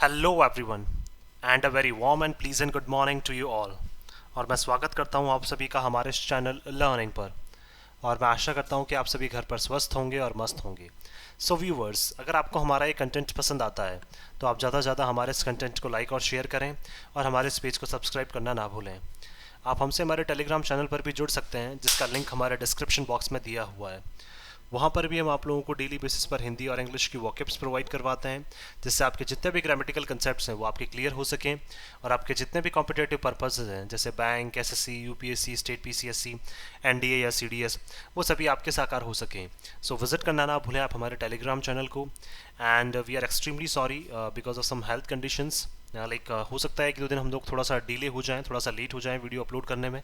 Hello everyone and a very warm and pleasant good morning to you all. और मैं स्वागत करता हूं आप सभी का हमारे इस चैनल लर्निंग पर। और मैं आशा करता हूं कि आप सभी घर पर स्वस्थ होंगे और मस्त होंगे। सो व्यूवर्स, अगर आपको हमारा ये कंटेंट पसंद आता है तो आप ज़्यादा से ज़्यादा हमारे इस कंटेंट को लाइक और शेयर करें और हमारे इस पेज को सब्सक्राइब करना ना भूलें। आप हमसे हमारे टेलीग्राम चैनल पर भी जुड़ सकते हैं, जिसका लिंक हमारे डिस्क्रिप्शन बॉक्स में दिया हुआ है। वहाँ पर भी हम आप लोगों को डेली बेसिस पर हिंदी और इंग्लिश की वॉकेब्स प्रोवाइड करवाते हैं, जिससे आपके जितने भी ग्रामेटिकल कंसेप्ट्स हैं वो आपके क्लियर हो सकें और आपके जितने भी कॉम्पिटेटिव पर्पसेज हैं जैसे bank, SSC, UPSC, state PCSC, NDA या सीडीएस, वो सभी आपके साकार हो सकें। सो विजिट करना ना भूलें आप हमारे टेलीग्राम चैनल को। And we are extremely sorry because of some health conditions. Like हो सकता है कि 2 दिन हम लोग थोड़ा सा डिले हो जाएं, थोड़ा सा लेट हो जाएं वीडियो अपलोड करने में।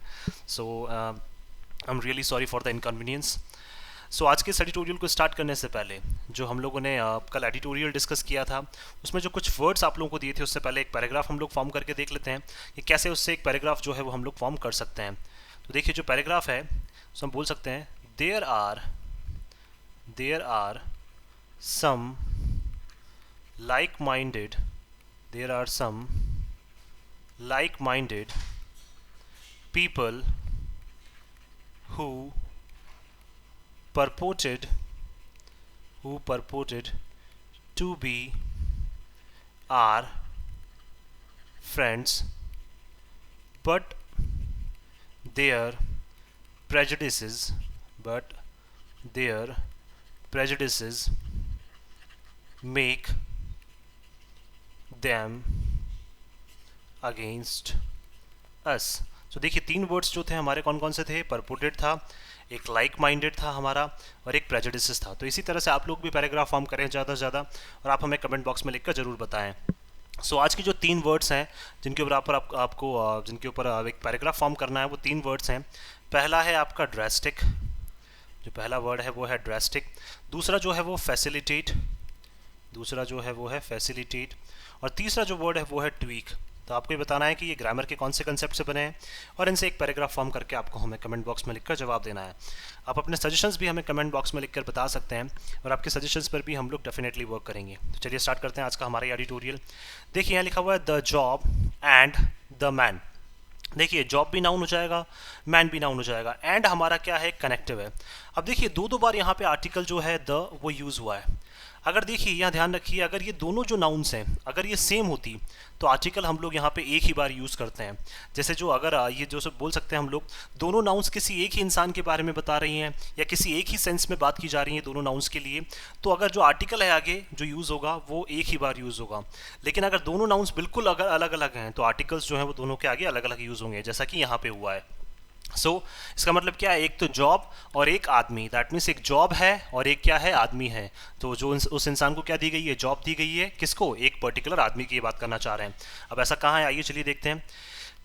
So I am really sorry for the inconvenience. So आज के इस एडिटोरियल को स्टार्ट करने से पहले जो हम लोगों ने कल एडिटोरियल डिस्कस किया था, उसमें जो कुछ वर्ड्स आप लोगों को दिए थे, उससे पहले एक पैराग्राफ हम लोग फॉर्म करके देख लेते हैं कि कैसे उससे एक पैराग्राफ जो है वो हम लोग फॉर्म कर सकते हैं। तो देखिए, जो पैराग्राफ है उसमें हम बोल सकते हैं there are some like minded people who purported to be our friends, but their prejudices but their prejudices make them against us। तो देखिए, 3 वर्ड्स जो थे हमारे कौन कौन से थे? परपोर्टेड था, एक लाइक माइंडेड था हमारा, और एक प्रेजुडिसेस था। तो इसी तरह से आप लोग भी पैराग्राफ फॉर्म करें ज़्यादा से ज़्यादा, और आप हमें कमेंट बॉक्स में लिखकर ज़रूर बताएं। सो आज की जो 3 वर्ड्स हैं जिनके ऊपर आपको जिनके ऊपर एक पैराग्राफ फॉर्म करना है, वो 3 वर्ड्स हैं। पहला है आपका ड्रेस्टिक, जो पहला वर्ड है वो है ड्रेस्टिक। दूसरा जो है वो फैसिलिटेट, और तीसरा जो वर्ड है वो है ट्वीक। तो आपको ये बताना है कि ये ग्रामर के कौन से कंसेप्ट से बने हैं, और इनसे एक पैराग्राफ फॉर्म करके आपको हमें कमेंट बॉक्स में लिखकर जवाब देना है। आप अपने सजेशंस भी हमें कमेंट बॉक्स में लिखकर बता सकते हैं, और आपके सजेशंस पर भी हम लोग डेफिनेटली वर्क करेंगे। तो चलिए स्टार्ट करते हैं आज का हमारा एडिटोरियल। देखिए, यहाँ लिखा हुआ है the job and the man. देखिए, जॉब भी नाउन हो जाएगा, मैन भी नाउन हो जाएगा, एंड हमारा क्या है? कनेक्टिव है। अब देखिए, दो बार यहाँ पे आर्टिकल जो है द वो यूज़ हुआ है। अगर देखिए, यहाँ ध्यान रखिए, अगर ये दोनों जो नाउन्स हैं अगर ये सेम होती तो आर्टिकल हम लोग यहाँ पे एक ही बार यूज़ करते हैं। जैसे जो अगर ये जो सब बोल सकते हैं हम लोग, दोनों नाउन्स किसी एक ही इंसान के बारे में बता रही हैं या किसी एक ही सेंस में बात की जा रही है दोनों नाउन्स के लिए, तो अगर जो आर्टिकल है आगे जो यूज़ होगा वो एक ही बार यूज़ होगा। लेकिन अगर दोनों नाउन्स बिल्कुल अगर अलग अलग हैं तो आर्टिकल्स जो हैं वो दोनों के आगे अलग अलग यूज़ होंगे, जैसा कि यहाँ पे हुआ है। इसका मतलब क्या है? एक तो जॉब और एक आदमी। दैट मीन्स एक जॉब है और एक क्या है? आदमी है। तो जो उस इंसान को क्या दी गई है? जॉब दी गई है। किसको? एक पर्टिकुलर आदमी की ये बात करना चाह रहे हैं। अब ऐसा कहाँ है? आइए चलिए देखते हैं।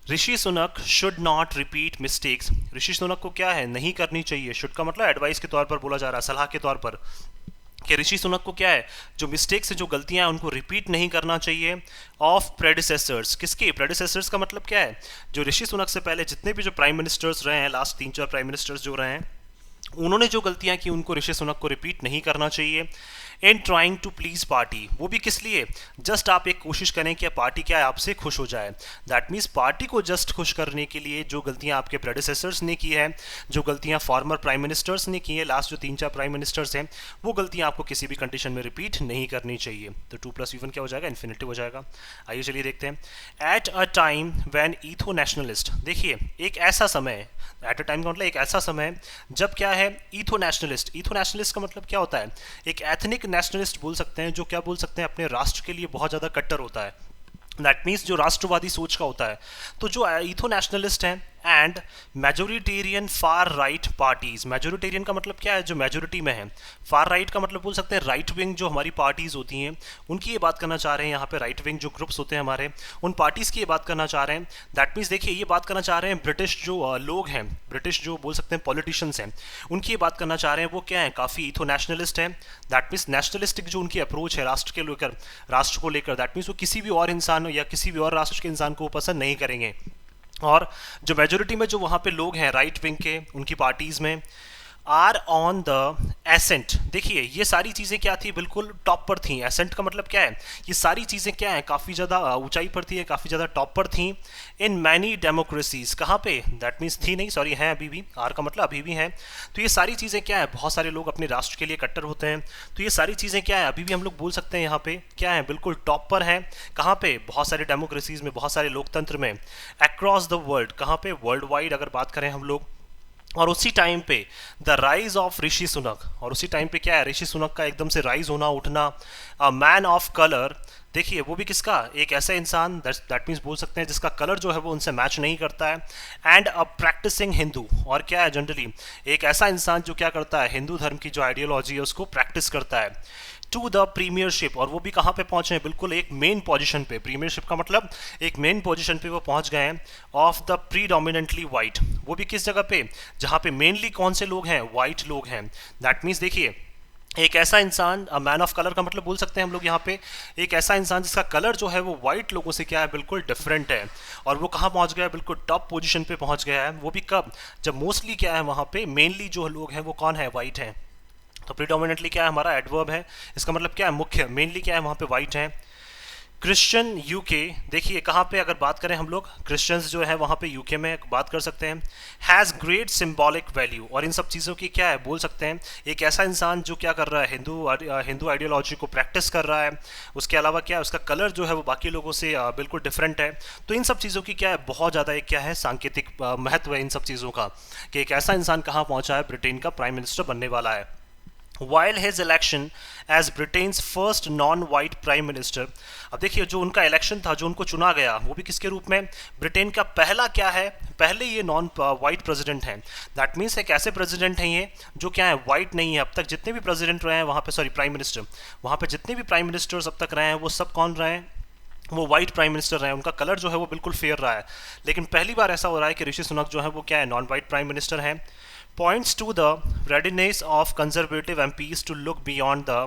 Rishi Sunak should not repeat mistakes. Rishi Sunak को क्या है? नहीं करनी चाहिए। शुड का मतलब एडवाइस के तौर पर बोला जा रहा है, सलाह के तौर पर, कि ऋषि सुनक को क्या है? जो मिस्टेक्स है, जो गलतियां हैं, उनको रिपीट नहीं करना चाहिए। ऑफ प्रेडिसेसर्स, किसके? प्रेडिसेसर्स का मतलब क्या है? जो ऋषि सुनक से पहले जितने भी जो प्राइम मिनिस्टर्स रहे हैं, लास्ट 3-4 प्राइम मिनिस्टर्स जो रहे हैं, उन्होंने जो गलतियां की उनको ऋषि सुनक को रिपीट नहीं करना चाहिए। In trying to please party, वो भी किस लिए? जस्ट आप एक कोशिश करें कि पार्टी क्या है? आपसे खुश हो जाए। दैट मीन्स पार्टी को जस्ट खुश करने के लिए जो गलतियां आपके प्रेडिसेसर्स ने की है, जो गलतियां फॉर्मर प्राइम मिनिस्टर्स ने की है, लास्ट जो 3-4 प्राइम मिनिस्टर्स हैं, वो गलतियां आपको किसी भी कंडीशन में रिपीट नहीं करनी चाहिए। तो 2+V1 क्या हो जाएगा? इन्फिनिटिव हो जाएगा। आइए चलिए देखते हैं। At a time when ethno nationalist, देखिए एक ऐसा समय, एट अ टाइम का मतलब एक ऐसा समय जब क्या है? ईथो नेशनलिस्ट। ईथो नेशनलिस्ट का मतलब क्या होता है? एक एथनिक नेशनलिस्ट बोल सकते हैं, जो क्या बोल सकते हैं? अपने राष्ट्र के लिए बहुत ज़्यादा कट्टर होता है। दैट मीन्स जो राष्ट्रवादी सोच का होता है। तो जो ईथो नेशनलिस्ट हैं and majoritarian far right parties. Majoritarian का मतलब क्या है? जो मेजोरिटी में है। फार राइट का मतलब बोल सकते हैं राइट विंग जो हमारी पार्टीज होती हैं, उनकी ये बात करना चाह रहे हैं यहाँ पे। राइट विंग जो ग्रुप्स होते हैं हमारे, उन पार्टीज की ये बात करना चाह रहे हैं। दैट मीन्स देखिए, ये बात करना चाह रहे हैं ब्रिटिश जो लोग हैं, ब्रिटिश जो बोल सकते हैं पॉलिटिशियंस हैं, उनकी ये बात करना चाह रहे हैं। वो क्या है? काफ़ी ईथो नेशनलिस्ट है। दैट मीन्स नेशनलिस्टिक जो उनकी अप्रोच है राष्ट्र को लेकर, दैट मीन्स वो किसी भी और इंसान या किसी भी और राष्ट्र के इंसान को वो पसंद नहीं करेंगे। और जो मेजोरिटी में जो वहाँ पे लोग हैं राइट विंग के, उनकी पार्टीज़ में, आर ऑन द एसेंट। देखिए ये सारी चीज़ें क्या थी, बिल्कुल टॉप पर थी। एसेंट का मतलब क्या है, ये सारी चीज़ें क्या है, काफ़ी ज़्यादा ऊंचाई पर थी, काफ़ी ज़्यादा टॉप पर थी। इन मैनी डेमोक्रेसीज, कहाँ पे, दैट मीन्स थी नहीं, सॉरी हैं अभी भी, आर का मतलब अभी भी हैं। तो ये सारी चीज़ें क्या है, बहुत सारे लोग अपने राष्ट्र के लिए कट्टर होते हैं, तो ये सारी चीज़ें क्या है, अभी भी हम लोग बोल सकते हैं यहाँ पे क्या है, बिल्कुल टॉप पर हैं। कहाँ पे, बहुत सारे डेमोक्रेसीज में, बहुत सारे लोकतंत्र में, अक्रॉस द वर्ल्ड, कहाँ पे, वर्ल्ड वाइड अगर बात करें हम लोग। और उसी टाइम पे the rise of Rishi Sunak, और उसी टाइम पे क्या है, ऋषि सुनक का एकदम से राइज होना, उठना। अ मैन ऑफ कलर, देखिए वो भी किसका, एक ऐसा इंसान, दैट मीन्स बोल सकते हैं जिसका कलर जो है वो उनसे मैच नहीं करता है। एंड अ प्रैक्टिसिंग हिंदू, और क्या है, जनरली एक ऐसा इंसान जो क्या करता है, हिंदू धर्म की जो आइडियोलॉजी है उसको प्रैक्टिस करता है। टू द प्रीमियरशिप, और वो भी कहाँ पे पहुंचे हैं, बिल्कुल एक मेन पोजीशन पे। प्रीमियरशिप का मतलब एक मेन पोजीशन पे वो पहुंच गए हैं। ऑफ द प्रीडोमिनेंटली वाइट, वो भी किस जगह पे, जहाँ पे मेनली कौन से लोग हैं, वाइट लोग हैं। दैट मीन्स देखिए एक ऐसा इंसान, मैन ऑफ कलर का मतलब बोल सकते हैं हम लोग यहाँ पे, एक ऐसा इंसान जिसका कलर जो है वो वाइट लोगों से क्या है, बिल्कुल डिफरेंट है। और वो कहाँ पहुँच गया है, बिल्कुल टॉप पोजीशन पे पहुँच गया है। वो भी कब, जब मोस्टली क्या है वहाँ पे मेनली जो लोग हैं वो कौन है, वाइट हैं। तो प्रीडोमिनेंटली क्या है, हमारा एडवर्ब है, इसका मतलब क्या है, मुख्य, मेनली क्या है वहाँ पे वाइट है। क्रिश्चियन यूके, देखिए कहाँ पे अगर बात करें हम लोग, क्रिश्चियंस जो है वहाँ पे यूके में बात कर सकते हैं। हैज़ ग्रेट सिंबॉलिक वैल्यू, और इन सब चीज़ों की क्या है, बोल सकते हैं एक ऐसा इंसान जो क्या कर रहा है, हिंदू आइडियोलॉजी को प्रैक्टिस कर रहा है। उसके अलावा क्या है, उसका कलर जो है वो बाकी लोगों से बिल्कुल डिफरेंट है। तो इन सब चीज़ों की क्या है, बहुत ज़्यादा एक क्या है, सांकेतिक महत्व है इन सब चीज़ों का, कि एक ऐसा इंसान कहाँ पहुँचा है, ब्रिटेन का प्राइम मिनिस्टर बनने वाला है। While his election as Britain's first non-white prime minister, अब देखिए जो उनका इलेक्शन था, जो उनको चुना गया, वो भी किसके रूप में, ब्रिटेन का पहला क्या है, पहले ये नॉन वाइट प्रेसिडेंट हैं। दैट मीन्स एक ऐसे प्रेसिडेंट हैं ये जो क्या है, वाइट नहीं है। अब तक जितने भी प्रेसिडेंट रहे हैं वहाँ पे, सॉरी प्राइम मिनिस्टर, वहाँ पे जितने भी प्राइम मिनिस्टर्स अब तक रहे हैं वो सब कौन रहे हैं, वो वाइट प्राइम मिनिस्टर रहे हैं। उनका कलर जो है वो बिल्कुल फेयर रहा है। लेकिन पहली बार ऐसा हो रहा है कि ऋषि सुनक जो है वो क्या है, नॉन वाइट प्राइम मिनिस्टर हैं। Points to the readiness of conservative MPs to look beyond the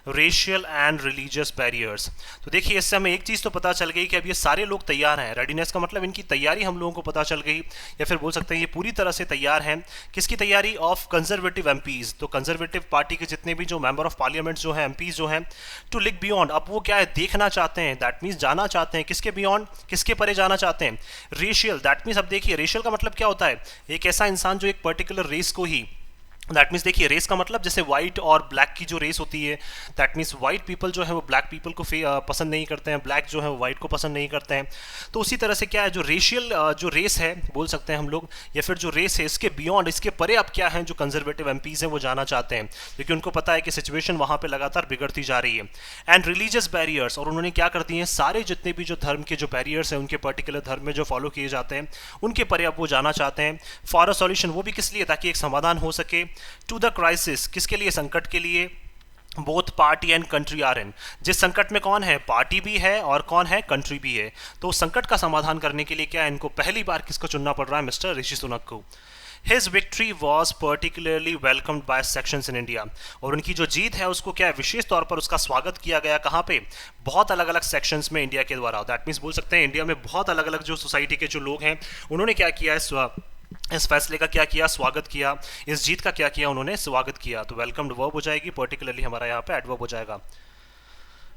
racial and religious barriers. तो देखिए इससे हमें एक चीज़ तो पता चल गई कि अब ये सारे लोग तैयार हैं। रेडीनेस का मतलब इनकी तैयारी हम लोगों को पता चल गई, या फिर बोल सकते हैं ये पूरी तरह से तैयार हैं। किसकी तैयारी, ऑफ कंजर्वेटिव एमपीज़, तो कंजर्वेटिव पार्टी के जितने भी जो मेंबर ऑफ पार्लियामेंट जो हैं, एमपीज़ जो हैं, टू लिक बियॉन्ड, अब वो क्या है, देखना चाहते हैं, दैट मीन्स जाना चाहते हैं, किसके बियॉन्ड, किसके परे जाना चाहते हैं, रेशियल। दैट मीन्स अब देखिए रेशियल का मतलब क्या होता है, एक ऐसा इंसान जो एक पर्टिकुलर रेस को ही, दैट मीन्स देखिए रेस का मतलब जैसे वाइट और ब्लैक की जो रेस होती है, दैट मीन्स वाइट पीपल जो है वो ब्लैक पीपल को पसंद नहीं करते हैं, ब्लैक जो है वो वाइट को पसंद नहीं करते हैं। तो उसी तरह से क्या है, जो रेशियल जो रेस है बोल सकते हैं हम लोग, या फिर जो रेस है इसके बियॉन्ड, इसके परे अब क्या है, जो कंजर्वेटिव एमपीज़ हैं वो जाना चाहते हैं, क्योंकि उनको पता है कि सिचुएशन वहाँ पर लगातार बिगड़ती जा रही है। एंड रिलीजियस बैरियर्स, और उन्होंने क्या कर दिए हैं, सारे जितने भी जो धर्म के जो बैरियर्स हैं, उनके पर्टिकुलर धर्म में जो फॉलो किए जाते हैं, उनके परे अब वो जाना चाहते हैं। फॉर अ सॉल्यूशन, वो भी किस लिए, ताकि एक समाधान हो सके। टू द क्राइसिस, किसके लिए, संकट के लिए। Both party and country are in, जिस संकट में कौन है, पार्टी भी है और कौन है, कंट्री भी है। तो उस संकट का समाधान करने के लिए क्या है, इनको पहली बार किसको चुनना पड़ रहा है, मिस्टर ऋषि सुनक को। His victory was particularly welcomed by sections in India, और उनकी जो जीत है उसको क्या है, विशेष तौर पर उसका स्वागत किया गया, कहाँ पे, बहुत अलग अलग सेक्शंस में इंडिया के द्वारा। दैट मीन्स बोल सकते हैं इंडिया में बहुत अलग अलग जो सोसाइटी के जो लोग हैं, उन्होंने क्या किया है, इस फैसले का क्या किया, स्वागत किया, इस जीत का क्या किया, उन्होंने स्वागत किया। तो वेलकम्ड वर्ब हो जाएगी, पर्टिकुलरली हमारा यहाँ पे एडवर्ब हो जाएगा।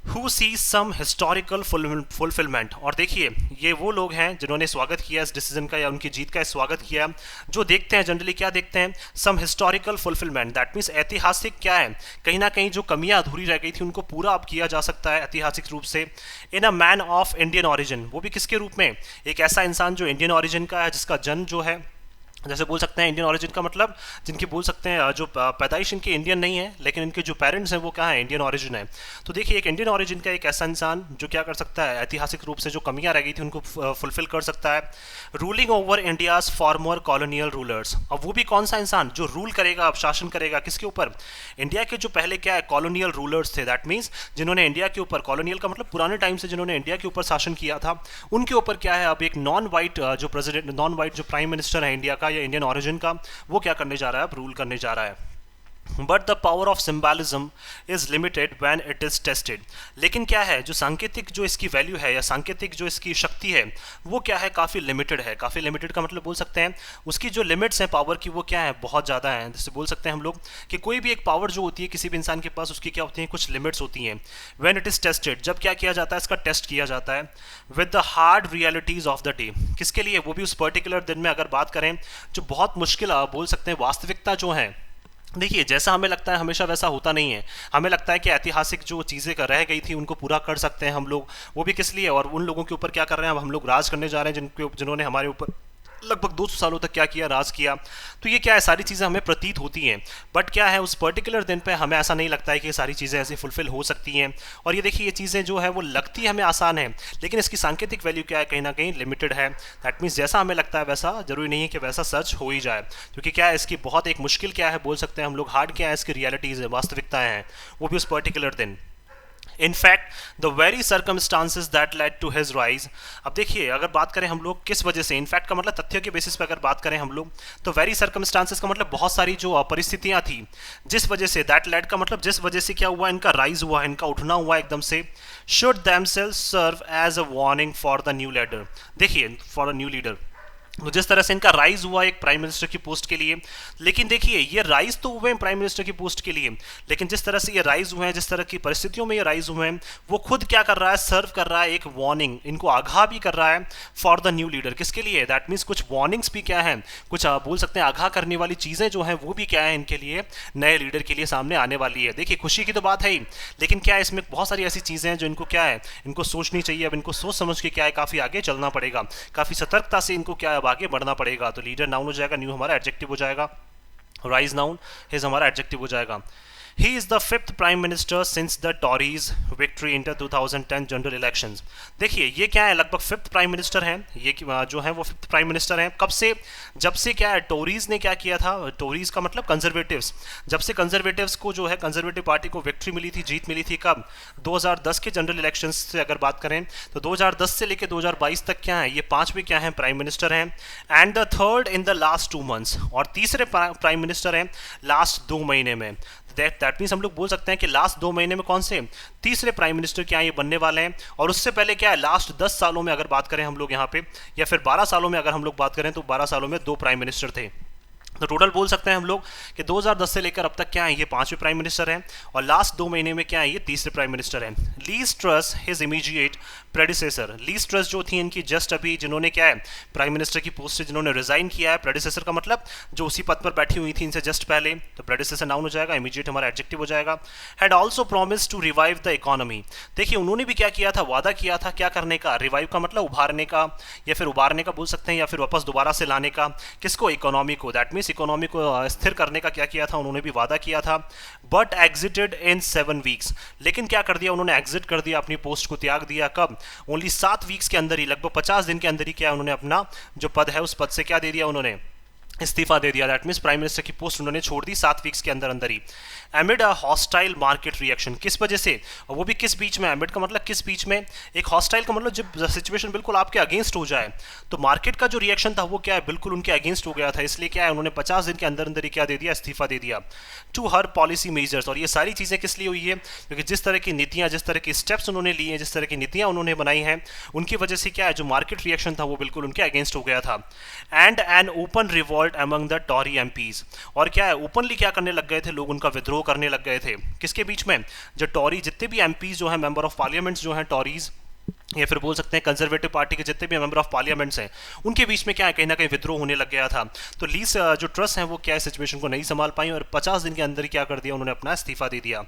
Who sees some historical fulfillment, और देखिए ये वो लोग हैं जिन्होंने स्वागत किया इस डिसीजन का, या उनकी जीत का स्वागत किया, जो देखते हैं जनरली क्या देखते हैं, some historical fulfilment, that means ऐतिहासिक क्या है, कहीं ना कहीं जो कमियां अधूरी रह गई थी उनको पूरा अब किया जा सकता है ऐतिहासिक रूप से। In a man of Indian origin, वो भी किसके रूप में, एक ऐसा इंसान जो इंडियन ऑरिजिन का है, जिसका जन्म जो है, जैसे बोल सकते हैं इंडियन ऑरिजिन का मतलब जिनकी बोल सकते हैं जो पैदाइश इनकी इंडियन नहीं है, लेकिन इनके जो पेरेंट्स हैं वो क्या है, इंडियन ऑरिजिन है। तो देखिए एक इंडियन ऑरिजिन का एक ऐसा इंसान जो क्या कर सकता है, ऐतिहासिक रूप से जो कमियां रह गई थी उनको फुलफिल कर सकता है। Ruling over India's farmer colonial rulers, अब वो भी कौन सा इंसान जो रूल करेगा, अब शासन करेगा किसके ऊपर, इंडिया के जो पहले क्या है कॉलोनियल रूलर्स थे, दैट मीन्स जिन्होंने इंडिया के ऊपर, कॉलोनियल का मतलब पुराने टाइम से जिन्होंने इंडिया के ऊपर शासन किया था, उनके ऊपर क्या है अब एक नॉन वाइट जो प्रेसिडेंट, नॉन वाइट जो प्राइम मिनिस्टर है इंडिया का या इंडियन ऑरिजिन का, वो क्या करने जा रहा है, अब रूल करने जा रहा है। But the power of symbolism is limited when it is tested. लेकिन क्या है, जो सांकेतिक जो इसकी वैल्यू है या सांकेतिक जो इसकी शक्ति है वो क्या है, काफ़ी लिमिटेड है। काफ़ी लिमिटेड का मतलब बोल सकते हैं उसकी जो लिमिट्स हैं पावर की वो क्या है, बहुत ज़्यादा है। जैसे बोल सकते हैं हम लोग कि कोई भी एक पावर जो होती है किसी भी इंसान के पास, उसकी क्या होती है, कुछ लिमिट्स होती हैं। व्हेन इट इज़ टेस्टेड, जब क्या किया जाता है, इसका टेस्ट किया जाता है with the hard realities of the day. किसके लिए, वो भी उस पर्टिकुलर दिन में अगर बात करें जो बहुत मुश्किल बोल सकते हैं वास्तविकता जो है। देखिए, जैसा हमें लगता है हमेशा वैसा होता नहीं है। हमें लगता है कि ऐतिहासिक जो चीज़ें कर रह गई थी उनको पूरा कर सकते हैं हम लोग, वो भी किस लिए, और उन लोगों के ऊपर क्या कर रहे हैं, अब हम लोग राज करने जा रहे हैं जिन्होंने हमारे ऊपर लगभग 200 सालों तक क्या किया, राज किया। तो ये क्या है, सारी चीज़ें हमें प्रतीत होती हैं, बट क्या है उस पर्टिकुलर दिन पे हमें ऐसा नहीं लगता है कि ये सारी चीज़ें ऐसे फुलफिल हो सकती हैं। और ये देखिए, ये चीज़ें जो है वो लगती है हमें आसान है, लेकिन इसकी सांकेतिक वैल्यू क्या है, कहीं ना कहीं लिमिटेड है। दैट मीन्स जैसा हमें लगता है वैसा जरूरी नहीं है कि वैसा सच हो ही जाए, क्योंकि क्या है इसकी बहुत एक मुश्किल क्या है, बोल सकते हैं हम लोग हार्ड क्या है, इसकी रियलिटीज़ है, वास्तविकताएँ हैं, वो भी उस पर्टिकुलर दिन। In fact the very circumstances that led to his rise. अब देखिए, अगर बात करें हम लोग किस वजह से, इनफैक्ट का मतलब तथ्यों के बेसिस पे अगर बात करें हम लोग, तो वेरी सर्कमस्टांसिस का मतलब बहुत सारी जो परिस्थितियां थी जिस वजह से, दैट लेड का मतलब जिस वजह से क्या हुआ, इनका राइज हुआ, इनका उठना हुआ एकदम से। Should themselves serve as a warning for the new leader. देखिए, फॉर अ न्यू लीडर, तो जिस तरह से इनका राइज हुआ एक प्राइम मिनिस्टर की पोस्ट के लिए, लेकिन देखिए ये राइज तो हुए हैं प्राइम मिनिस्टर की पोस्ट के लिए, लेकिन जिस तरह से ये राइज हुए हैं, जिस तरह की परिस्थितियों में ये राइज हुए हैं, वो खुद क्या कर रहा है, सर्व कर रहा है एक वार्निंग, इनको आगाह भी कर रहा है फॉर द न्यू लीडर। किसके लिए, दैट मीन्स कुछ वार्निंग्स भी क्या है, कुछ बोल सकते हैं आगाह करने वाली चीज़ें जो हैं वो भी क्या है इनके लिए, नए लीडर के लिए सामने आने वाली है। देखिए, खुशी की तो बात है ही, लेकिन क्या है इसमें बहुत सारी ऐसी चीज़ें हैं जो इनको क्या है, इनको सोचनी चाहिए। अब इनको सोच समझ के क्या है काफ़ी आगे चलना पड़ेगा, काफ़ी सतर्कता से इनको क्या है आगे बढ़ना पड़ेगा। तो लीडर नाउन हो जाएगा, न्यू हमारा एडजेक्टिव हो जाएगा, राइज नाउन, हिज हमारा एडजेक्टिव हो जाएगा। He is the fifth prime minister since the Tories victory in the 2010 general elections। देखिए, ये क्या है, लगभग फिफ्थ प्राइम मिनिस्टर हैं, ये जो है वो फिफ्थ प्राइम मिनिस्टर हैं। कब से, जब से क्या है टोरीज ने क्या किया था, टोरीज का मतलब कंजर्वेटिव्स, जब से कंजर्वेटिव्स को जो है कंजर्वेटिव पार्टी को विक्ट्री मिली थी, जीत मिली थी, कब, 2010 के जनरल इलेक्शंस से अगर बात करें तो 2010 से लेकर 2022 तक क्या है, ये पांचवें क्या है प्राइम मिनिस्टर हैं। And the third in the last 2 months, और तीसरे प्राइम मिनिस्टर हैं लास्ट 2 महीने में। दैट मीन्स हम लोग बोल सकते हैं कि लास्ट 2 महीने में कौन से तीसरे प्राइम मिनिस्टर क्या ये बनने वाले हैं। और उससे पहले क्या है, लास्ट 10 सालों में अगर बात करें हम लोग यहाँ पे, या फिर 12 सालों में अगर हम लोग बात करें तो 12 सालों में 2 प्राइम मिनिस्टर थे। तो टोटल बोल सकते हैं हम लोग कि 2010 से लेकर अब तक क्या है ये पांचवें प्राइम मिनिस्टर हैं, और लास्ट 2 महीने में क्या है ये तीसरे प्राइम मिनिस्टर हैं। Lease truss his immediate predecessor, lease truss जो थी इनकी जस्ट अभी जिन्होंने क्या है प्राइम मिनिस्टर की पोस्ट से जिन्होंने रिजाइन किया है, प्रेडिसेसर का मतलब जो उसी पद पर बैठी हुई थी इनसे जस्ट पहले, तो प्रेडिसेसर नाउन हो जाएगा, इमीडिएट हमारा एडजेक्टिव हो जाएगा। Had also promise to revive the economy. देखिए, उन्होंने भी क्या किया था, वादा किया था क्या करने का, रिवाइव का मतलब उभारने का, या फिर उबारने का बोल सकते हैं, या फिर वापस दोबारा से लाने का, किसको, इकोनॉमी को। दैट मीन्स इकोनॉमी को स्थिर करने का क्या किया था, उन्होंने भी वादा किया था। बट एग्जिटेड इन 7 weeks, लेकिन क्या कर दिया उन्होंने, एग्जिट कर दिया, अपनी पोस्ट को त्याग दिया। कब, ओनली 7 weeks के अंदर ही, लगभग 50 दिन के अंदर ही क्या उन्होंने अपना जो पद है उस पद से क्या दे दिया, उन्होंने इस्तीफा दे दिया। दैट मीन्स प्राइम मिनिस्टर की पोस्ट उन्होंने छोड़ दी 7 weeks के अंदर अंदर ही। एमिड अ हॉस्टाइल मार्केट रिएक्शन, किस वजह से, और वो भी किस बीच में, एमिड का मतलब किस बीच में, एक हॉस्टाइल का मतलब जब सिचुएशन बिल्कुल आपके अगेंस्ट हो जाए, तो मार्केट का जो रिएक्शन था वो क्या है, बिल्कुल उनके अगेंस्ट हो गया था, इसलिए क्या है उन्होंने 50 दिन के अंदर अंदर ही क्या दे दिया, इस्तीफा दे दिया। टू हर पॉलिसी मेजर्स, और ये सारी चीज़ें किस लिए हुई है, क्योंकि जिस तरह की नीतियाँ, जिस तरह की स्टेप्स उन्होंने लिए हैं, जिस तरह की नीतियाँ उन्होंने बनाई हैं, उनकी वजह से क्या है जो मार्केट रिएक्शन था वो बिल्कुल उनके अगेंस्ट हो गया था। And an open revolt among the Tory MPs, और क्या है ओपनली क्या करने लग गए थे लोग, उनका विद्रोह करने लग गए थे। किसके बीच में, जो टॉरी, जितने भी एमपीज जो हैं, मेंबर ऑफ पार्लियामेंट्स जो हैं टॉरीज, या फिर बोल सकते हैं कंजर्वेटिव पार्टी के जितने भी मेंबर ऑफ पार्लियामेंट्स हैं, उनके बीच में क्या है कहीं ना कहीं विद्रोह होने लग गया था। तो लीज जो ट्रस्ट हैं वो क्या है सिचुएशन को नहीं संभाल पाई, और 50 दिन के अंदर क्या कर दिया, उन्होंने अपना इस्तीफा दे दिया।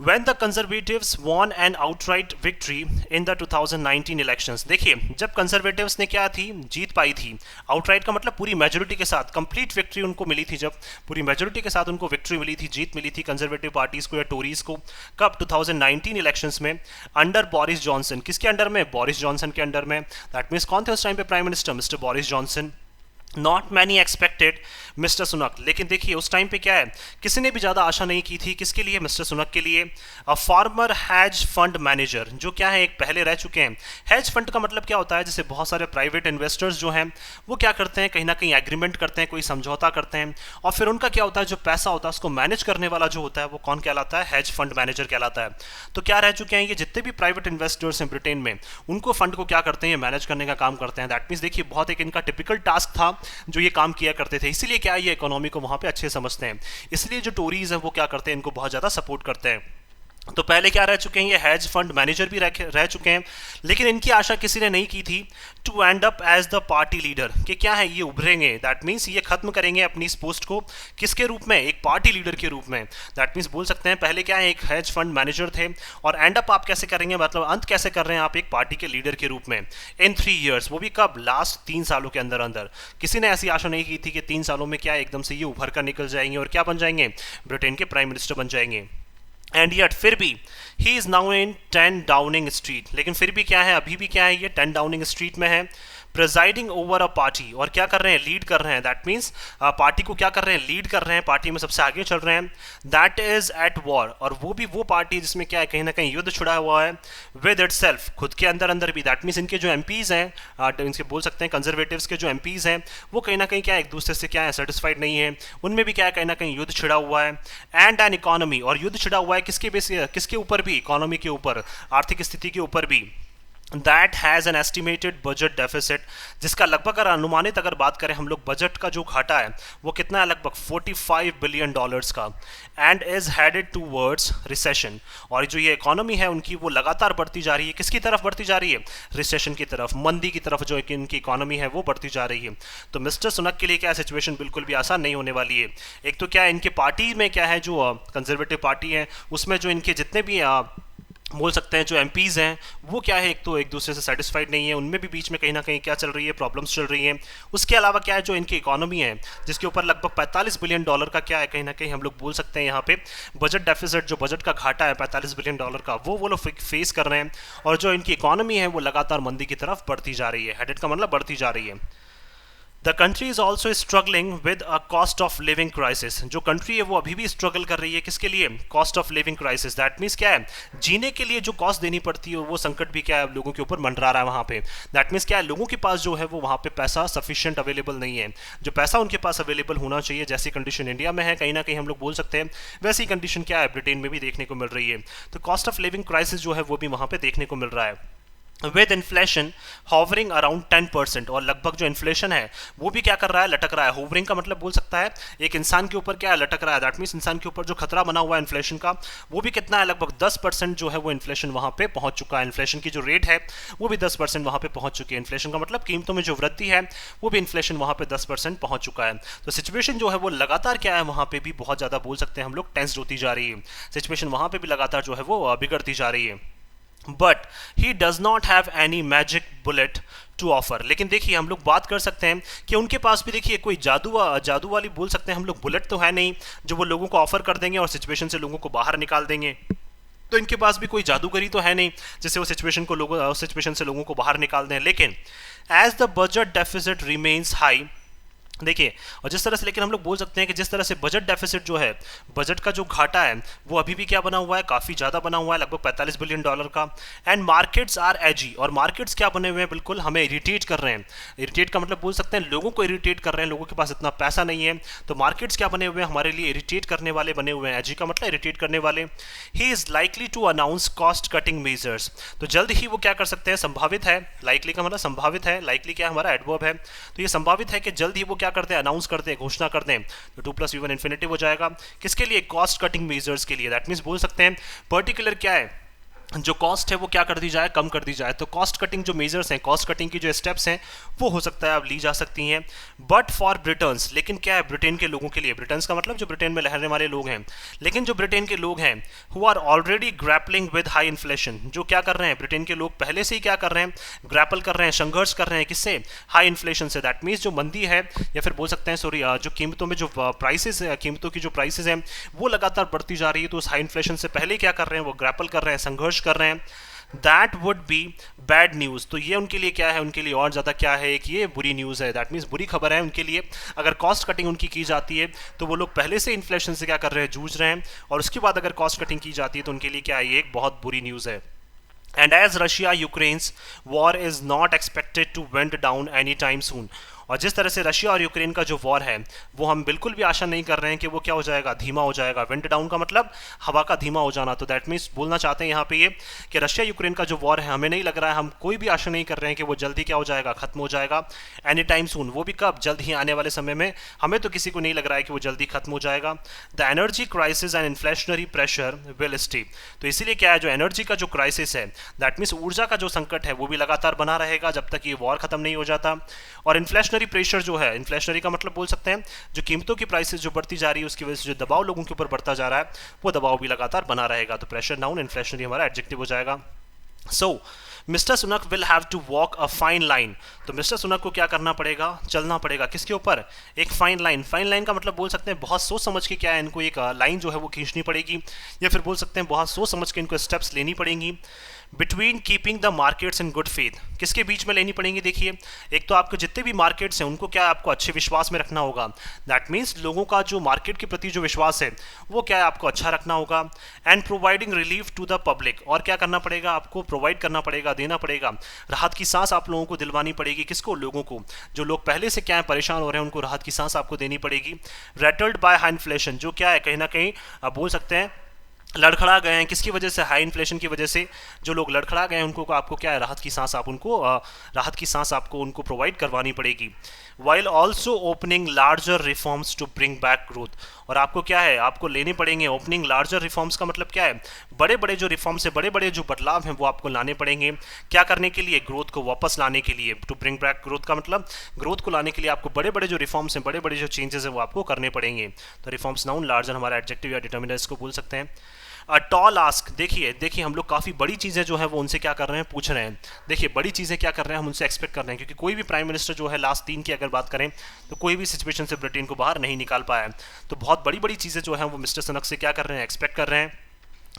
When the Conservatives won an outright victory in the 2019 elections, देखिए जब कंजर्वेटिव्स ने क्या थी, जीत पाई थी, आउटराइट का मतलब पूरी मेजोरिटी के साथ, कंप्लीट विक्ट्री उनको मिली थी, जब पूरी मेजोरिटी के साथ उनको विक्ट्री मिली थी, जीत मिली थी कंजर्वेटिव पार्टीज को या टोरीज को, कब, 2019 इलेक्शंस में, अंडर बोरिस जॉनसन, किसके अंडर में, बोरिस जॉनसन के अंडर में। दैट मीन्स कौन थे उस टाइम पे prime minister, mister Boris Johnson. Not many expected mister Sunak. लेकिन देखिए उस टाइम पे क्या है, किसी ने भी ज़्यादा आशा नहीं की थी। किसके लिए? मिस्टर सुनक के लिए। A former has fund manager, जो क्या है एक पहले रह चुके हैं। हैज फंड का मतलब क्या होता है, जैसे बहुत सारे प्राइवेट इन्वेस्टर्स जो हैं वो क्या करते हैं, कहीं ना कहीं एग्रीमेंट करते हैं, कोई समझौता करते हैं, और फिर उनका क्या होता है, जो पैसा होता है उसको मैनेज करने वाला जो होता है वो कौन कहलाता है? हैज फंड मैनेजर कहलाता है। तो क्या रह चुके हैं ये जितने भी प्राइवेट इन्वेस्टर्स हैं ब्रिटेन में, उनको फंड को क्या करते हैं, मैनेज करने का काम करते हैं। दैट मीन्स देखिए बहुत एक इनका टिपिकल टास्क था जो ये काम किया करते थे। इसीलिए क्या ये इकोनॉमी को वहां पे अच्छे समझते हैं। इसलिए जो टोरीज हैं वो क्या करते हैं, इनको बहुत ज़्यादा सपोर्ट करते हैं। तो पहले क्या रह चुके हैं, ये हैज फंड मैनेजर भी रह चुके हैं। लेकिन इनकी आशा किसी ने नहीं की थी to end up as the party leader, कि क्या है ये उभरेंगे। दैट मीन्स ये खत्म करेंगे अपनी इस पोस्ट को किसके रूप में, एक पार्टी लीडर के रूप में। दैट मीन्स बोल सकते हैं पहले क्या है एक हैज फंड मैनेजर थे, और एंड अप आप कैसे करेंगे, मतलब अंत कैसे कर रहे हैं आप एक पार्टी के लीडर के रूप में इन 3 ईयर्स, वो भी कब, लास्ट 3 सालों के अंदर अंदर। किसी ने ऐसी आशा नहीं की थी कि 3 सालों में क्या एकदम से ये उभर कर निकल जाएंगे और क्या बन जाएंगे, ब्रिटेन के प्राइम मिनिस्टर बन जाएंगे। एंड यट फिर भी he is now in 10 Downing street. लेकिन फिर भी क्या है, अभी भी क्या है, ये 10 डाउनिंग स्ट्रीट में है, प्रेजाइडिंग ओवर अ पार्टी। और क्या कर रहे हैं, लीड कर रहे हैं। दैट मीन्स पार्टी को क्या कर रहे हैं, लीड कर रहे हैं, पार्टी में सबसे आगे चल रहे हैं। दैट इज एट वॉर, और वो भी वो पार्टी जिसमें क्या है कहीं ना कहीं युद्ध छिड़ा हुआ है विद इट सेल्फ, खुद के अंदर अंदर भी। दैट मीन्स इनके जो एमपीज हैं, इनके बोल सकते हैं कंजर्वेटिव्स के जो एमपीज हैं, वो कहीं ना कहीं क्या है एक दूसरे से क्या है सेटिस्फाइड नहीं है, उनमें भी क्या है कहीं ना कहीं युद्ध छिड़ा हुआ है। एंड एन इकोनॉमी, और युद्ध छिड़ा हुआ है किसके बेस, किसके ऊपर भी, इकोनॉमी के ऊपर, आर्थिक स्थिति के ऊपर भी। That has an estimated budget deficit, जिसका लगभग अगर अनुमानित अगर बात करें हम लोग, बजट का जो घाटा है वो कितना है, लगभग 45 बिलियन डॉलर्स का। And is headed towards recession, और जो ये इकोनॉमी है उनकी वो लगातार बढ़ती जा रही है। किसकी तरफ बढ़ती जा रही है, रिसेशन की तरफ, मंदी की तरफ जो इनकी इकोनॉमी है वो बढ़ती जा रही है। तो मिस्टर सुनक के लिए क्या सिचुएशन बिल्कुल भी आसान नहीं होने वाली है। एक तो क्या है इनके पार्टी में क्या है, जो कंजर्वेटिव पार्टी है उसमें जो इनके जितने भी बोल सकते हैं जो एमपीज़ हैं वो क्या है, एक तो एक दूसरे से सेटिस्फाइड नहीं है, उनमें भी बीच में कहीं ना कहीं क्या चल रही है, प्रॉब्लम्स चल रही हैं। उसके अलावा क्या है, जो इनकी इकोनॉमी है जिसके ऊपर लगभग 45 बिलियन डॉलर का क्या है कहीं ना कहीं हम लोग बोल सकते हैं यहाँ पे बजट डेफिसिट, जो बजट का घाटा है 45 बिलियन डॉलर का, वो लोग फेस कर रहे हैं। और जो इनकी इकोनॉमी है वो लगातार मंदी की तरफ बढ़ती जा रही है। हेडेड का मतलब बढ़ती जा रही है। The country is also struggling with a cost of living crisis, जो कंट्री है वो अभी भी स्ट्रगल कर रही है किसके लिए, cost of living crisis. That means क्या है, जीने के लिए जो कॉस्ट देनी पड़ती है वो संकट भी क्या है लोगों के ऊपर मंडरा रहा है वहाँ पे। दैट मीन्स क्या है, लोगों के पास जो है वो वहाँ पे पैसा सफिशिएंट अवेलेबल नहीं है। जो पैसा उनके पास अवेलेबल होना चाहिए, जैसी कंडीशन इंडिया में है कहीं ना कहीं हम लोग बोल सकते हैं, वैसी कंडीशन क्या है ब्रिटेन में भी देखने को मिल रही है। तो कॉस्ट ऑफ लिविंग क्राइसिस जो है वो भी वहाँ पे देखने को मिल रहा है, विद इन्फ्लेशन हॉवरिंग अराउंड 10%। और लगभग जो इन्फ्लेशन है वो भी क्या कर रहा है, लटक रहा है। होवरिंग का मतलब बोल सकता है एक इंसान के ऊपर क्या है, लटक रहा है। दैट मीन्स इंसान के ऊपर जो खतरा बना हुआ है इन्फ्लेशन का, वो भी कितना है, लगभग 10% जो है वो इन्फ्लेशन वहाँ पे पहुँच चुका है। इन्फ्लेशन की जो रेट है वो भी 10% वहाँ पे पहुँच चुकी है। इन्फ्लेशन का मतलब कीमतों में जो वृद्धि है वो भी इन्फ्लेशन वहाँ पे 10% पहुँच चुका है। तो सिचुएशन जो है वो लगातार क्या है वहाँ पे भी बहुत ज़्यादा बोल सकते हैं हम लोग टेंस्ड होती जा रही है। सिचुएशन वहाँ पे भी लगातार जो है वो बिगड़ती जा रही है। But he does not have any magic bullet to offer. लेकिन देखिए हम लोग बात कर सकते हैं कि उनके पास भी देखिए कोई जादू वाली बोल सकते हैं हम लोग बुलेट तो है नहीं जो वो लोगों को ऑफर कर देंगे और सिचुएशन से लोगों को बाहर निकाल देंगे। तो इनके पास भी कोई जादूगरी तो है नहीं जिससे वो सिचुएशन से लोगों को बाहर निकाल दें। लेकिन as the budget deficit remains high, देखिए, और जिस तरह से, लेकिन हम लोग बोल सकते हैं कि जिस तरह से बजट डेफिसिट जो है, बजट का जो घाटा है वो अभी भी क्या बना हुआ है, काफ़ी ज़्यादा बना हुआ है, लगभग 45 बिलियन डॉलर का। एंड मार्केट्स आर एजी, और मार्केट्स क्या बने हुए हैं, बिल्कुल हमें इरिटेट कर रहे हैं। इरिटेट का मतलब बोल सकते हैं लोगों को इरिटेट कर रहे हैं, लोगों के पास इतना पैसा नहीं है, तो मार्केट्स क्या बने हुए हैं, हमारे लिए इरिटेट करने वाले बने हुए हैं। एजी का मतलब इरिटेट करने वाले। He is likely to announce cost cutting measures, तो जल्द ही वो क्या कर सकते हैं, संभावित है, लाइकली का मतलब संभावित है, लाइकली क्या हमारा एडवर्ब है, तो ये संभावित है कि जल्द ही वो क्या करते हैं, अनाउंस करते हैं, घोषणा कर दें। तो 2+V1 इन्फिनिटिव हो जाएगा किसके लिए, कॉस्ट कटिंग मेजर्स के लिए। दैट मीन्स बोल सकते हैं पर्टिकुलर क्या है, जो कॉस्ट है वो क्या कर दी जाए, कम कर दी जाए। तो कॉस्ट कटिंग जो मेजर्स हैं, कॉस्ट कटिंग की जो स्टेप्स हैं वो हो सकता है अब ली जा सकती हैं। बट फॉर ब्रिटन्स, लेकिन क्या है ब्रिटेन के लोगों के लिए, ब्रिटन्स का मतलब जो ब्रिटेन में रहने वाले लोग हैं, लेकिन जो ब्रिटेन के लोग हैं who are already grappling with high inflation, जो क्या कर रहे हैं, ब्रिटेन के लोग पहले से ही क्या कर रहे हैं, ग्रैपल कर रहे हैं, संघर्ष कर रहे हैं किससे, हाई इन्फ्लेशन से। दैट मीन्स जो मंदी है, या फिर बोल सकते हैं सॉरी, जो कीमतों में जो प्राइसेस है, कीमतों की जो प्राइसेस हैं वो लगातार बढ़ती जा रही है। तो उस हाई इन्फ्लेशन से पहले क्या कर रहे हैं, वो ग्रैपल कर रहे हैं, संघर्ष कर रहे हैं। That would be bad news. तो ये उनके लिए क्या है, उनके लिए और ज़्यादा क्या है, कि ये बुरी न्यूज़ है, दैट मीन्स बुरी खबर है उनके लिए। अगर कॉस्ट कटिंग उनकी की जाती है तो वो लोग पहले से इन्फ्लेशन से क्या कर रहे हैं, जूझ रहे हैं, और उसके बाद अगर कॉस्ट कटिंग की जाती है तो उनके लिए क्या है, ये एक बहुत बुरी न्यूज़ है। And as Russia Ukraine's war is not expected to wind down anytime soon, और जिस तरह से रशिया और यूक्रेन का जो वॉर है वो हम बिल्कुल भी आशा नहीं कर रहे हैं कि वो क्या हो जाएगा, धीमा हो जाएगा। विंड डाउन का मतलब हवा का धीमा हो जाना। तो दैट मीन्स बोलना चाहते हैं यहाँ पे ये कि रशिया यूक्रेन का जो वॉर है हमें नहीं लग रहा है, हम कोई भी आशा नहीं कर रहे हैं कि वो जल्दी क्या हो जाएगा, खत्म हो जाएगा एनी टाइम सून। वो भी कब, जल्द ही आने वाले समय में। हमें तो किसी को नहीं लग रहा है कि वो जल्दी खत्म हो जाएगा। The energy crisis and inflationary pressure will stay. तो इसीलिए क्या है, जो एनर्जी का जो क्राइसिस है, दैट मीन्स ऊर्जा का जो संकट है वो भी लगातार बना रहेगा जब तक ये वॉर खत्म नहीं हो जाता। और इन्फ्लेशनरी प्रेशर जो है, इन्फ्लेशनरी का मतलब बोल सकते हैं जो कीमतों की प्राइसेस जो बढ़ती जा रही है उसकी वजह से जो दबाव लोगों के ऊपर बढ़ता जा रहा है वो दबाव भी लगातार बना रहेगा। तो प्रेशर नाउन, इन्फ्लेशनरी हमारा एडजेक्टिव हो जाएगा। So mister Sunak will have to walk a fine line. तो मिस्टर सुनक को क्या करना पड़ेगा, चलना पड़ेगा किसके ऊपर, एक फाइन लाइन। फाइन लाइन का मतलब बोल सकते हैं बहुत सोच समझ के क्या है, इनको एक लाइन जो है वो खींचनी पड़ेगी, या फिर बोल सकते हैं बहुत सोच समझ के इनको स्टेप्स लेनी पड़ेंगी। Between keeping the markets in good faith, किसके बीच में लेनी पड़ेंगी, देखिए एक तो आपके जितने भी मार्केट्स हैं उनको क्या है, आपको अच्छे विश्वास में रखना होगा। दैट मीन्स लोगों का जो मार्केट के प्रति जो विश्वास है वो क्या है, आपको अच्छा रखना होगा। And providing relief to the public, और क्या करना पड़ेगा, आपको प्रोवाइड करना पड़ेगा, देना पड़ेगा, राहत की सांस आप लोगों को दिलवानी पड़ेगी। किसको, लोगों को, जो लोग पहले से क्या है परेशान हो रहे हैं उनको राहत की सांस आपको देनी पड़ेगी। रेटल्ड बाय हाई इन्फ्लेशन, जो क्या है कहीं ना कहीं आप बोल सकते हैं लड़खड़ा गए हैं, किसकी वजह से, हाई इन्फ्लेशन की वजह से जो लोग लड़खड़ा गए हैं उनको आपको क्या है, राहत की सांस आप उनको राहत की सांस आपको उनको प्रोवाइड करवानी पड़ेगी। While also opening larger reforms to bring back growth, और आपको क्या है, आपको लेने पड़ेंगे ओपनिंग लार्जर रिफॉर्म्स का मतलब क्या है, बड़े बड़े जो रिफॉर्म्स है, बड़े बड़े जो बदलाव हैं वो आपको लाने पड़ेंगे। क्या करने के लिए, ग्रोथ को वापस लाने के लिए। टू ब्रिंग बैक ग्रोथ का मतलब ग्रोथ को लाने के लिए आपको बड़े बड़े जो रिफॉर्म्स हैं, बड़े बड़े जो चेंजेस हैं वो आपको करने पड़ेंगे। तो रिफॉर्म्स नाउन, लार्जर हमारा एडजेक्टिव या डिटर्मिनर को बोल सकते हैं। टॉल आस्क, देखिए हम लोग काफ़ी बड़ी चीज़ें जो है वो उनसे क्या कर रहे हैं, पूछ रहे हैं। देखिए बड़ी चीज़ें क्या कर रहे हैं, हम उनसे एक्सपेक्ट कर रहे हैं, क्योंकि कोई भी प्राइम मिनिस्टर जो है लास्ट 3 की अगर बात करें तो कोई भी सिचुएशन से ब्रिटेन को बाहर नहीं निकाल पाया है। तो बहुत बड़ी बड़ी चीज़ें जो हैं वो मिस्टर सुनक से क्या कर रहे हैं, एक्सपेक्ट कर रहे हैं।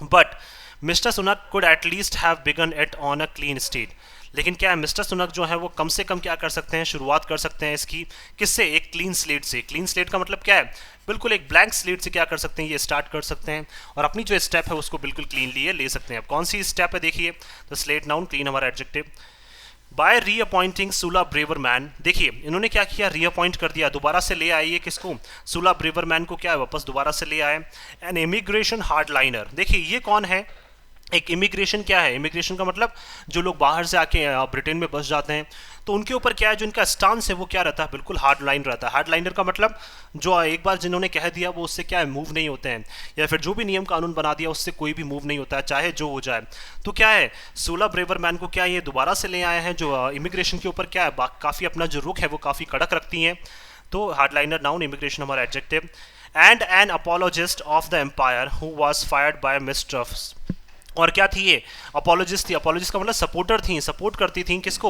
But mister Sunak could at least have begun it on a clean state, लेकिन क्या है, मिस्टर सुनक जो है वो कम से कम क्या कर सकते हैं, शुरुआत कर सकते हैं इसकी, किससे, एक क्लीन स्लेट से। क्लीन स्लेट का मतलब क्या है, बिल्कुल एक ब्लैंक स्लेट से क्या कर सकते हैं, ये स्टार्ट कर सकते हैं, और अपनी जो स्टेप है उसको बिल्कुल क्लीनली ले सकते हैं। अब कौन सी स्टेप है, देखिए तो स्लेट नाउन, क्लीन हमारा एडजेक्टिव। बाय रीअपॉइंटिंग सुला ब्रेवरमैन, देखिए इन्होंने क्या किया, रीअपॉइंट कर दिया, दोबारा से ले आए ये किसको, सुला ब्रेवरमैन को क्या है, वापस दोबारा से ले आए। एन इमिग्रेशन हार्डलाइनर, देखिए ये कौन है, एक इमिग्रेशन क्या है, इमिग्रेशन का मतलब जो लोग बाहर से आके ब्रिटेन में बस जाते हैं तो उनके ऊपर क्या है, जो इनका स्टांस है वो क्या रहता है, बिल्कुल हार्ड लाइन रहता है। हार्ड लाइनर का मतलब जो एक बार जिन्होंने कह दिया वो उससे क्या है, मूव नहीं होते हैं, या फिर जो भी नियम कानून बना दिया उससे कोई भी मूव नहीं होता है, चाहे जो हो जाए। तो क्या है, सुला ब्रेवरमैन को क्या ये दोबारा से ले आए हैं, जो इमिग्रेशन के ऊपर क्या है काफ़ी अपना जो रुख है वो काफ़ी कड़क रखती हैं। तो हार्डलाइनर नाउन, इमिग्रेशन हमारा adjective. And an apologist of the empire who was fired by मिस्ट्रफ्स, और क्या थी ये, अपोलोजिस्ट थी। अपोलोजिस्ट का मतलब सपोर्टर थी, सपोर्ट करती थी किसको,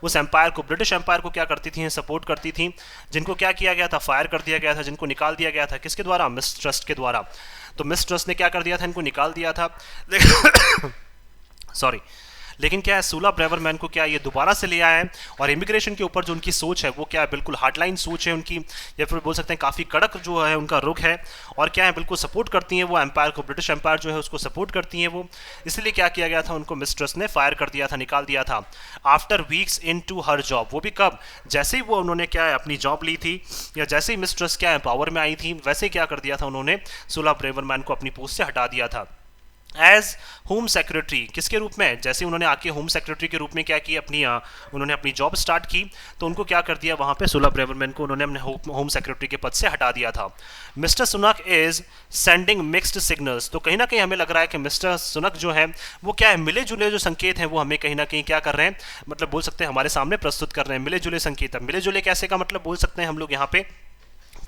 उस एम्पायर को, ब्रिटिश एम्पायर को क्या करती थी, सपोर्ट करती थी, जिनको क्या किया गया था, फायर कर दिया गया था, जिनको निकाल दिया गया था, किसके द्वारा, मिसट्रस्ट के द्वारा। तो मिसट्रस्ट ने क्या कर दिया था, इनको निकाल दिया था। सॉरी, लेकिन क्या है, सुला ब्रेवरमैन को क्या ये दोबारा से ले आए हैं, और इमिग्रेशन के ऊपर जो उनकी सोच है वो क्या है, बिल्कुल हार्डलाइन सोच है उनकी, या फिर बोल सकते हैं काफ़ी कड़क जो है उनका रुख है, और क्या है बिल्कुल सपोर्ट करती हैं वो एम्पायर को, ब्रिटिश एम्पायर जो है उसको सपोर्ट करती हैं वो। इसलिए क्या किया गया था, उनको मिस्ट्रेस ने फायर कर दिया था, निकाल दिया था। After weeks into her job, वो भी कब, जैसे ही वो उन्होंने क्या है अपनी जॉब ली थी, या जैसे ही मिस्ट्रेस क्या है पावर में आई थी, वैसे ही क्या कर दिया था उन्होंने, सुला ब्रेवरमैन को अपनी पोस्ट से हटा दिया था। एज होम सेक्रेटरी, किसके रूप में, जैसे उन्होंने आके होम सेक्रेटरी के रूप में क्या किया, उन्होंने अपनी जॉब स्टार्ट की, तो उनको क्या कर दिया, वहाँ पे सुला ब्रेवरमैन को उन्होंने अपने होम सेक्रेटरी के पद से हटा दिया था। Mister Sunak is sending mixed signals, तो कहीं ना कहीं हमें लग रहा है कि मिस्टर सुनक जो है वो क्या है, मिले जुले जो संकेत हैं वो हमें कहीं ना कहीं क्या कर रहे हैं, मतलब बोल सकते हैं हमारे सामने प्रस्तुत कर रहे हैं मिले जुले संकेत। मिले जुले कैसे का मतलब बोल सकते हैं हम लोग यहाँ पे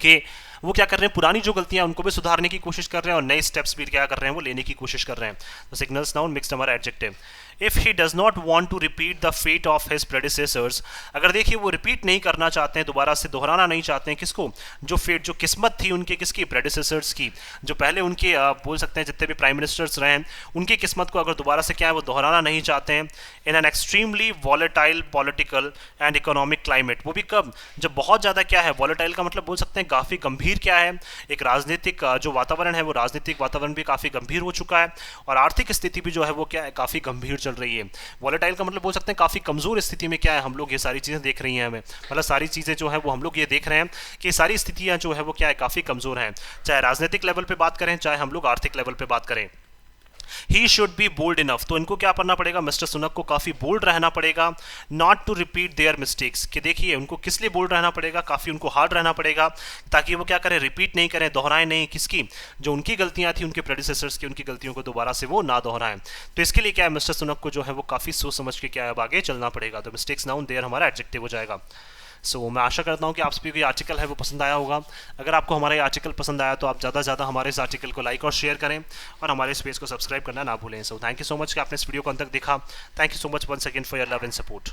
कि वो क्या कर रहे हैं, पुरानी जो गलतियां उनको भी सुधारने की कोशिश कर रहे हैं और नए स्टेप्स भी क्या कर रहे हैं, वो लेने की कोशिश कर रहे हैं। तो सिग्नल्स नाउन मिक्स्ड हमारा adjective. If he does not want to repeat the fate of his predecessors, अगर देखिए वो रिपीट नहीं करना चाहते हैं, दोबारा से दोहराना नहीं चाहते हैं, किसको, जो फेट, जो किस्मत थी उनके, किसकी, प्रेडिसेसर्स की, जो पहले उनके बोल सकते हैं जितने भी प्राइम मिनिस्टर्स रहे हैं उनकी किस्मत को अगर दोबारा से क्या है वो दोहराना नहीं चाहते हैं, in an extremely volatile political and economic climate, वो भी कब, जब बहुत ज़्यादा क्या है, वॉलेटाइल का मतलब बोल सकते हैं काफ़ी गंभीर क्या है, एक राजनीतिक जो वातावरण है वो राजनीतिक वातावरण भी काफ़ी गंभीर हो चुका है और आर्थिक स्थिति भी जो है वो क्या है, काफ़ी गंभीर चल रही है। वॉलेटाइल का मतलब बोल सकते हैं काफ़ी कमज़ोर स्थिति में क्या है, हम लोग ये सारी चीज़ें देख रही हैं, हमें मतलब सारी चीज़ें जो है वो हम लोग ये देख रहे हैं कि सारी स्थितियाँ जो है वो क्या है, काफ़ी कमज़ोर हैं, चाहे राजनीतिक लेवल पे बात करें चाहे हम लोग आर्थिक लेवल पे बात करें। He should be bold enough, तो इनको क्या करना पड़ेगा, मिस्टर सुनक को काफ़ी बोल्ड रहना पड़ेगा, not to repeat their mistakes, कि देखिए उनको किस लिए बोल्ड रहना पड़ेगा, काफ़ी उनको हार्ड रहना पड़ेगा ताकि वो क्या करें, रिपीट नहीं करें, दोहराएं नहीं, किसकी, जो उनकी गलतियां थी उनके प्रेडिसेसर्स की, उनकी गलतियों को दोबारा से वो ना दोहराएं। तो इसके लिए क्या है, मिस्टर सुनक को जो है वो काफ़ी सोच समझ के क्या है अब आगे चलना पड़ेगा। तो मिस्टेक्स नाउन देयर हमारा एडजेक्टिव हो जाएगा। मैं आशा करता हूँ कि आप सभी को ये आर्टिकल है वो पसंद आया होगा। अगर आपको हमारा ये आर्टिकल पसंद आया तो आप ज़्यादा से ज़्यादा हमारे इस आर्टिकल को लाइक और शेयर करें और हमारे इस पेज को सब्सक्राइब करना ना भूलें। थैंक यू सो मच कि आपने इस वीडियो को अंत तक देखा। Thank you so much once again for your love and support.